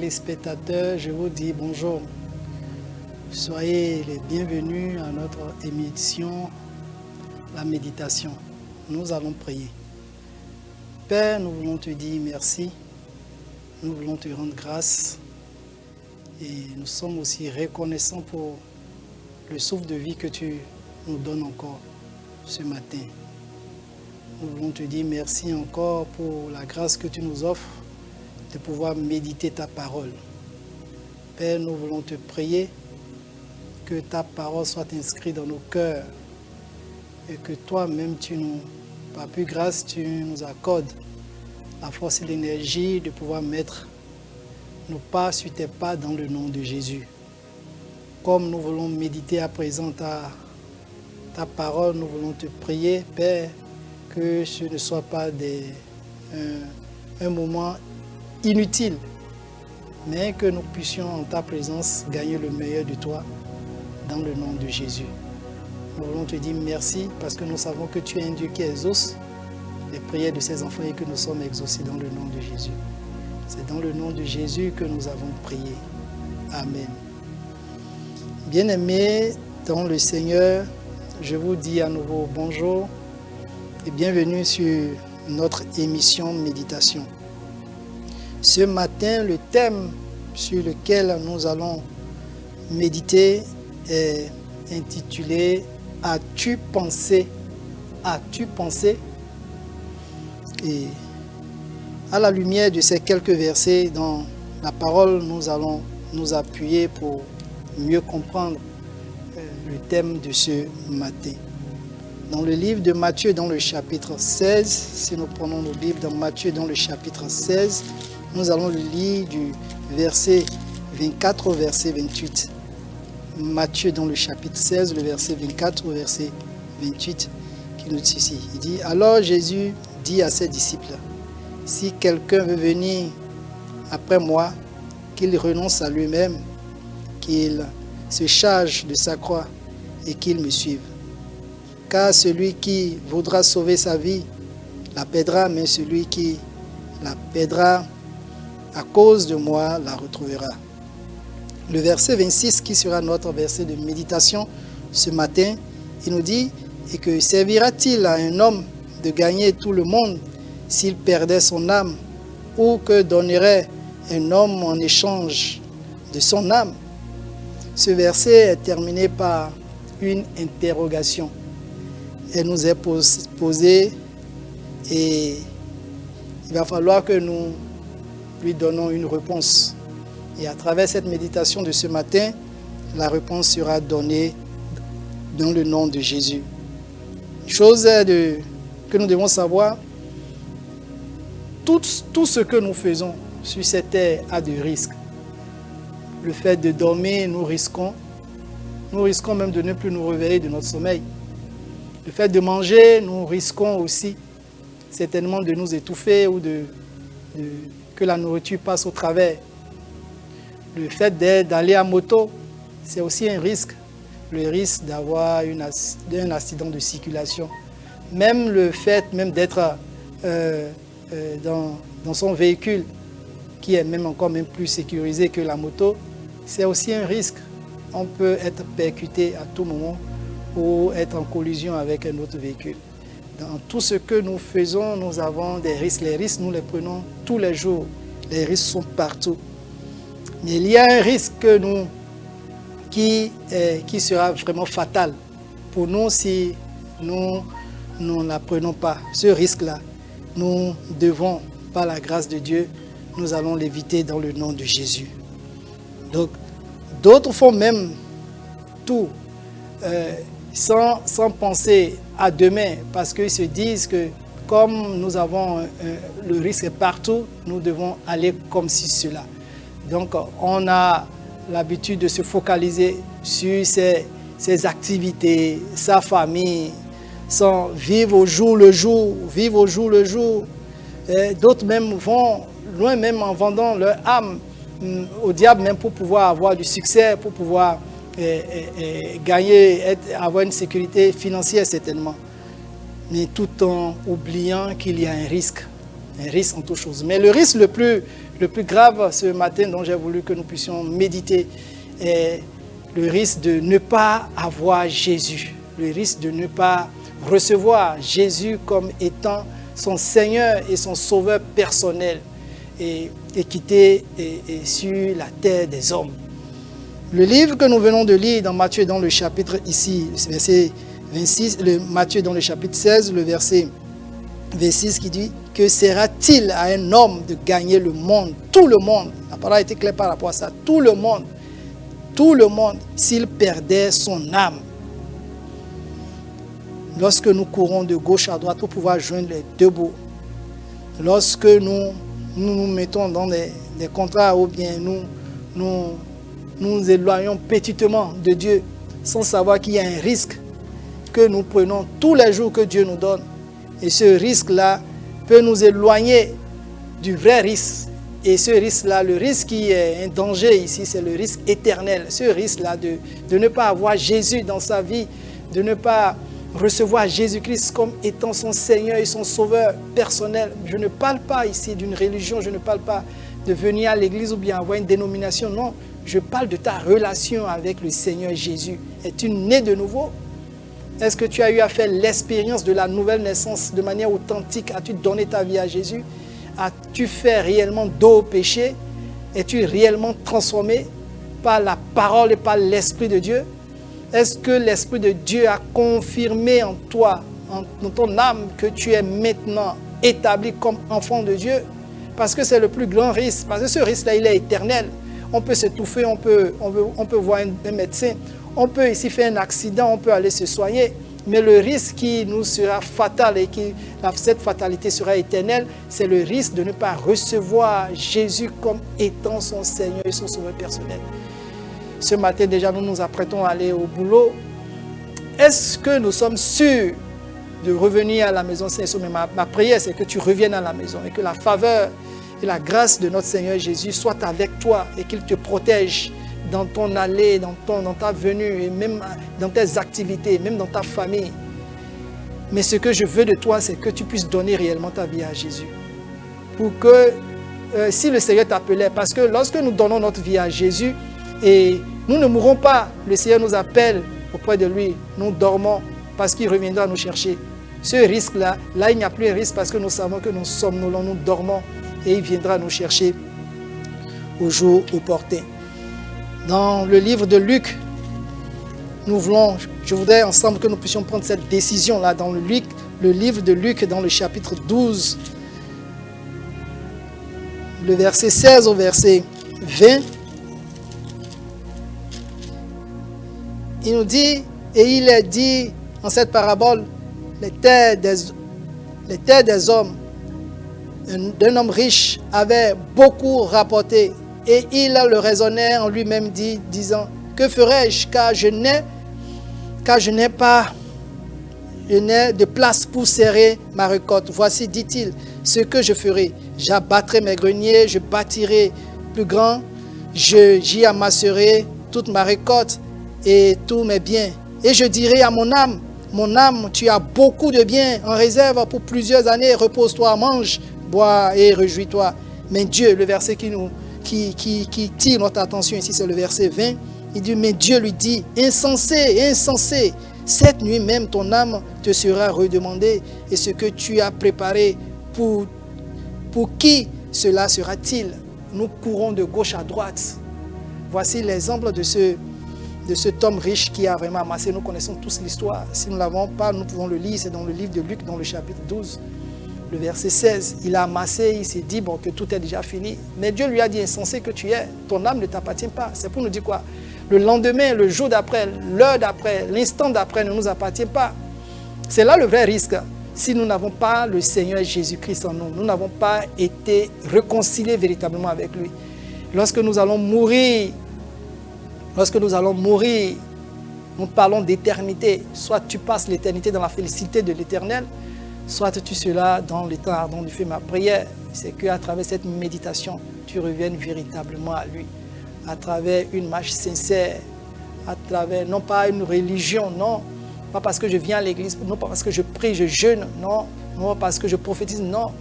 téléspectateurs, je vous dis bonjour. Soyez les bienvenus à notre émission, la méditation. Nous allons prier. Père, nous voulons te dire merci. Nous voulons te rendre grâce. Et nous sommes aussi reconnaissants pour le souffle de vie que tu nous donnes encore ce matin. Nous voulons te dire merci encore pour la grâce que tu nous offres de pouvoir méditer ta parole. Père, nous voulons te prier que ta parole soit inscrite dans nos cœurs et que toi-même, par plus grâce, tu nous accordes la force et l'énergie de pouvoir mettre nos pas sur tes pas dans le nom de Jésus. Comme nous voulons méditer à présent ta parole, nous voulons te prier, Père, que ce ne soit pas un moment inutile, mais que nous puissions en ta présence gagner le meilleur de toi dans le nom de Jésus. Nous voulons te dire merci parce que nous savons que tu es un Dieu qui exauce les prières de ses enfants et que nous sommes exaucés dans le nom de Jésus. C'est dans le nom de Jésus que nous avons prié. Amen. Bien-aimés dans le Seigneur, je vous dis à nouveau bonjour et bienvenue sur notre émission Méditation. Ce matin, le thème sur lequel nous allons méditer est intitulé « As-tu pensé? As-tu pensé ?» Et à la lumière de ces quelques versets dans la parole, nous allons nous appuyer pour mieux comprendre le thème de ce matin. Dans le livre de Matthieu, dans le chapitre 16, si nous prenons nos Bibles dans Matthieu, dans le chapitre 16, nous allons le lire du verset 24 au verset 28. Matthieu, dans le chapitre 16, le verset 24 au verset 28, qui nous dit ici. Il dit, « Alors Jésus dit à ses disciples, « Si quelqu'un veut venir après moi, qu'il renonce à lui-même, qu'il se charge de sa croix et qu'il me suive. Car celui qui voudra sauver sa vie la perdra, mais celui qui la perdra à cause de moi la retrouvera. » Le verset 26, qui sera notre verset de méditation ce matin, il nous dit, « Et que servira-t-il à un homme de gagner tout le monde s'il perdait son âme, ou que donnerait un homme en échange de son âme ?» Ce verset est terminé par une interrogation. Elle nous est posée et il va falloir que nous lui donnons une réponse. Et à travers cette méditation de ce matin, la réponse sera donnée dans le nom de Jésus. Chose que nous devons savoir, tout ce que nous faisons sur cette terre a de risques. Le fait de dormir, nous risquons même de ne plus nous réveiller de notre sommeil. Le fait de manger, nous risquons aussi certainement de nous étouffer ou que la nourriture passe au travers. Le fait d'aller à moto, c'est aussi un risque. Le risque d'avoir un accident de circulation. Même le fait d'être dans son véhicule, qui est encore plus sécurisé que la moto, c'est aussi un risque. On peut être percuté à tout moment ou être en collision avec un autre véhicule. Dans tout ce que nous faisons, nous avons des risques. Les risques, nous les prenons tous les jours. Les risques sont partout. Mais il y a un risque qui sera vraiment fatal pour nous si nous ne la prenons pas. Ce risque-là, nous devons, par la grâce de Dieu, nous allons l'éviter dans le nom de Jésus. Donc, d'autres font même tout sans penser à demain, parce qu'ils se disent que comme nous avons le risque partout, nous devons aller comme si cela. Donc, on a l'habitude de se focaliser sur ses activités, sa famille, sans vivre au jour le jour, vivre au jour le jour. D'autres même vont loin, même en vendant leur âme au diable, même pour pouvoir avoir du succès, pour pouvoir gagner, avoir une sécurité financière certainement. Mais tout en oubliant qu'il y a un risque en toute chose. Mais le risque le le plus grave ce matin dont j'ai voulu que nous puissions méditer est le risque de ne pas avoir Jésus, le risque de ne pas recevoir Jésus comme étant son Seigneur et son Sauveur personnel et quitter sur la terre des hommes. Le livre que nous venons de lire dans Matthieu, dans le chapitre ici, verset 26, Matthieu dans le chapitre 16, le verset 26 qui dit « Que sera-t-il à un homme de gagner le monde, tout le monde ?» La parole a été claire par rapport à ça. Tout le monde, s'il perdait son âme. Lorsque nous courons de gauche à droite pour pouvoir joindre les deux bouts, lorsque nous mettons dans des contrats ou bien nous éloignons petitement de Dieu sans savoir qu'il y a un risque que nous prenons tous les jours que Dieu nous donne. Et ce risque-là peut nous éloigner du vrai risque. Et ce risque-là, le risque qui est un danger ici, c'est le risque éternel. Ce risque-là de ne pas avoir Jésus dans sa vie, de ne pas recevoir Jésus-Christ comme étant son Seigneur et son Sauveur personnel. Je ne parle pas ici d'une religion, je ne parle pas de venir à l'église ou bien avoir une dénomination, non. Je parle de ta relation avec le Seigneur Jésus. Es-tu né de nouveau? Est-ce que tu as eu à faire l'expérience de la nouvelle naissance de manière authentique? As-tu donné ta vie à Jésus? As-tu fait réellement dos au péché? Es-tu réellement transformé par la parole et par l'Esprit de Dieu? Est-ce que l'Esprit de Dieu a confirmé en toi, dans ton âme, que tu es maintenant établi comme enfant de Dieu? Parce que c'est le plus grand risque. Parce que ce risque-là, il est éternel. On peut s'étouffer, on peut voir un médecin, on peut ici faire un accident, on peut aller se soigner. Mais le risque qui nous sera fatal et cette fatalité sera éternelle, c'est le risque de ne pas recevoir Jésus comme étant son Seigneur et son Sauveur personnel. Ce matin déjà, nous nous apprêtons à aller au boulot. Est-ce que nous sommes sûrs de revenir à la maison, Seigneur? Mais ma prière, c'est que tu reviennes à la maison et que la faveur et la grâce de notre Seigneur Jésus soit avec toi et qu'il te protège dans ton aller, dans ta venue, et même dans tes activités, même dans ta famille. Mais ce que je veux de toi, c'est que tu puisses donner réellement ta vie à Jésus. Pour que, si le Seigneur t'appelait, parce que lorsque nous donnons notre vie à Jésus, et nous ne mourrons pas, le Seigneur nous appelle auprès de lui, nous dormons parce qu'il reviendra nous chercher. Ce risque-là, là il n'y a plus un risque parce que nous savons que nous somnolons, nous dormons et il viendra nous chercher au jour opportun. Dans le livre de Luc, je voudrais ensemble que nous puissions prendre cette décision-là dans le livre de Luc, dans le chapitre 12, le verset 16 au verset 20. Il nous dit, et il est dit en cette parabole, les terres des hommes d'un homme riche avaient beaucoup rapporté. Et il le raisonnait en lui-même disant, que ferai-je car je n'ai de place pour serrer ma récolte. Voici, dit-il, ce que je ferai. J'abattrai mes greniers, je bâtirai plus grand, j'y amasserai toute ma récolte et tous mes biens. Et je dirai à mon âme, tu as beaucoup de biens en réserve pour plusieurs années, repose-toi, mange, bois et réjouis-toi. Mais Dieu, le verset qui tire notre attention ici, c'est le verset 20. Il dit, mais Dieu lui dit, insensé, cette nuit même ton âme te sera redemandée, et ce que tu as préparé, pour qui cela sera-t-il? Nous courons de gauche à droite. Voici l'exemple de cet homme riche qui a vraiment amassé. Nous connaissons tous l'histoire. Si nous ne l'avons pas, nous pouvons le lire. C'est dans le livre de Luc, dans le chapitre 12. Le verset 16, il a amassé, il s'est dit que tout est déjà fini. Mais Dieu lui a dit, insensé que tu es, ton âme ne t'appartient pas. C'est pour nous dire quoi? Le lendemain, le jour d'après, l'heure d'après, l'instant d'après ne nous appartient pas. C'est là le vrai risque. Si nous n'avons pas le Seigneur Jésus-Christ en nous, nous n'avons pas été réconciliés véritablement avec lui. Lorsque nous allons mourir, nous parlons d'éternité. Soit tu passes l'éternité dans la félicité de l'éternel, soit tu seras dans le temps ardent du feu. Ma prière, c'est qu'à travers cette méditation, tu reviennes véritablement à lui. À travers une marche sincère, à travers, non pas une religion, non, pas parce que je viens à l'église, non pas parce que je prie, je jeûne, non, non parce que je prophétise, non.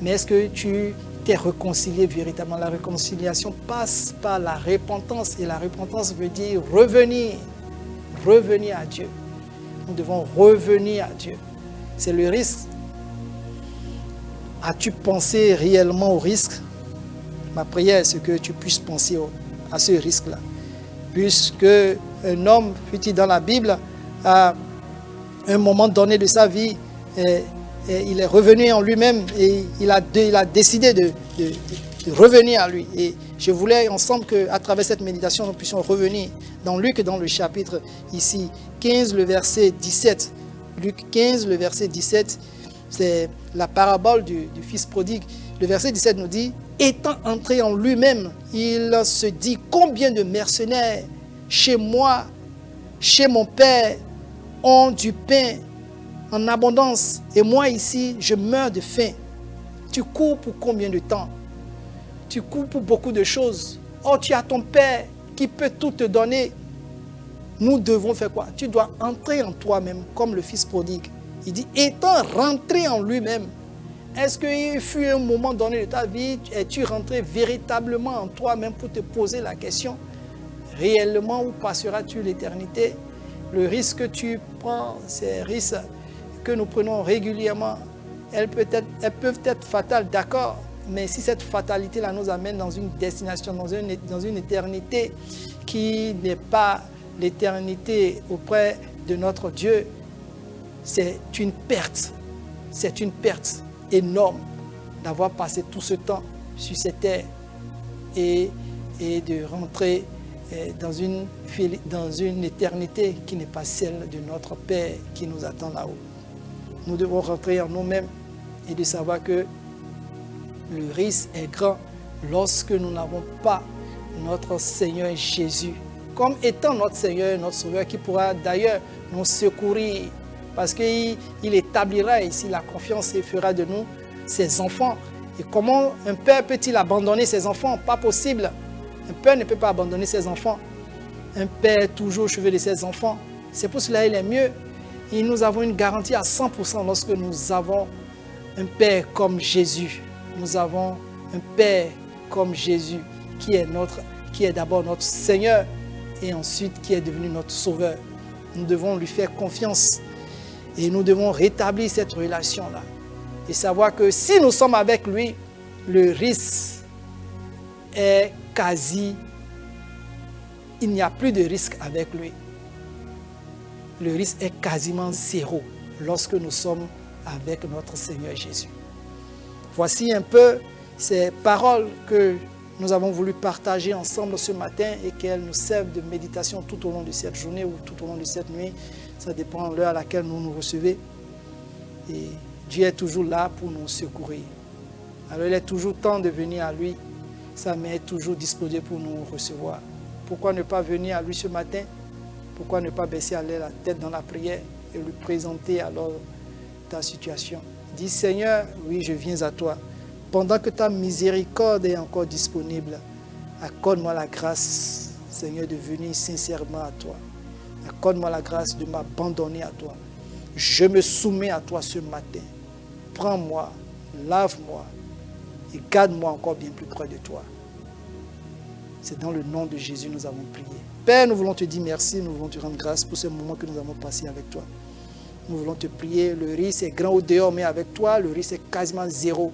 Mais est-ce que tu t'es réconcilié véritablement. La réconciliation passe par la repentance. Et la repentance veut dire revenir. Revenir à Dieu. Nous devons revenir à Dieu. C'est le risque. As-tu pensé réellement au risque? Ma prière, c'est que tu puisses penser à ce risque-là. Puisque un homme, fut-il dans la Bible, à un moment donné de sa vie, il est revenu en lui-même et il a décidé de revenir à lui. Et je voulais ensemble qu'à travers cette méditation, nous puissions revenir dans Luc, dans le chapitre ici 15, le verset 17. Luc 15, le verset 17, c'est la parabole du fils prodigue. Le verset 17 nous dit, étant entré en lui-même, il se dit, combien de mercenaires chez moi, chez mon père, ont du pain en abondance, et moi ici, je meurs de faim. Tu cours pour combien de temps? Tu cours pour beaucoup de choses. Oh, tu as ton père qui peut tout te donner. Nous devons faire quoi? Tu dois entrer en toi-même, comme le fils prodigue. Il dit, étant rentré en lui-même, est-ce qu'il fut un moment donné de ta vie, es-tu rentré véritablement en toi-même pour te poser la question, réellement, où passeras-tu l'éternité? Le risque que tu prends, ces risques que nous prenons régulièrement, elles peuvent être fatales, d'accord, mais si cette fatalité-là nous amène dans une destination, dans une éternité qui n'est pas l'éternité auprès de notre Dieu, c'est une perte énorme d'avoir passé tout ce temps sur cette terre et de rentrer dans une éternité qui n'est pas celle de notre Père qui nous attend là-haut. Nous devons rentrer en nous-mêmes et de savoir que le risque est grand lorsque nous n'avons pas notre Seigneur Jésus comme étant notre Seigneur, notre Sauveur, qui pourra d'ailleurs nous secourir parce qu'il établira ici la confiance et fera de nous ses enfants. Et comment un père peut-il abandonner ses enfants? Pas possible. Un père ne peut pas abandonner ses enfants. Un père est toujours au chevet de ses enfants. C'est pour cela qu'il est mieux. Et nous avons une garantie à 100% lorsque nous avons un père comme Jésus. Nous avons un père comme Jésus qui est d'abord notre Seigneur et ensuite qui est devenu notre Sauveur. Nous devons lui faire confiance et nous devons rétablir cette relation-là. Et savoir que si nous sommes avec lui, le risque est quasi... Il n'y a plus de risque avec lui. Le risque est quasiment zéro lorsque nous sommes avec notre Seigneur Jésus. Voici un peu ces paroles que nous avons voulu partager ensemble ce matin et qu'elles nous servent de méditation tout au long de cette journée ou tout au long de cette nuit. Ça dépend de l'heure à laquelle nous nous recevons. Et Dieu est toujours là pour nous secourir. Alors il est toujours temps de venir à lui. Sa main est toujours disposée pour nous recevoir. Pourquoi ne pas venir à lui ce matin? Pourquoi ne pas baisser la tête dans la prière et lui présenter alors ta situation? Dis Seigneur, oui, je viens à toi. Pendant que ta miséricorde est encore disponible, accorde-moi la grâce, Seigneur, de venir sincèrement à toi. Accorde-moi la grâce de m'abandonner à toi. Je me soumets à toi ce matin. Prends-moi, lave-moi et garde-moi encore bien plus près de toi. C'est dans le nom de Jésus que nous avons prié. Père, nous voulons te dire merci, nous voulons te rendre grâce pour ce moment que nous avons passé avec toi. Nous voulons te prier, le risque est grand au dehors, mais avec toi, le risque est quasiment zéro.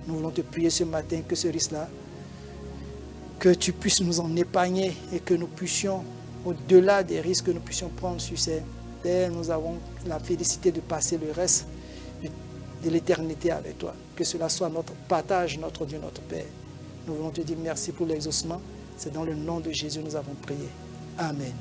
Nous voulons te prier ce matin que ce risque-là, que tu puisses nous en épargner et que nous puissions, au-delà des risques que nous puissions prendre sur ces terres, nous avons la félicité de passer le reste de l'éternité avec toi. Que cela soit notre partage, notre Dieu, notre Père. Nous voulons te dire merci pour l'exaucement. C'est dans le nom de Jésus que nous avons prié. Amen.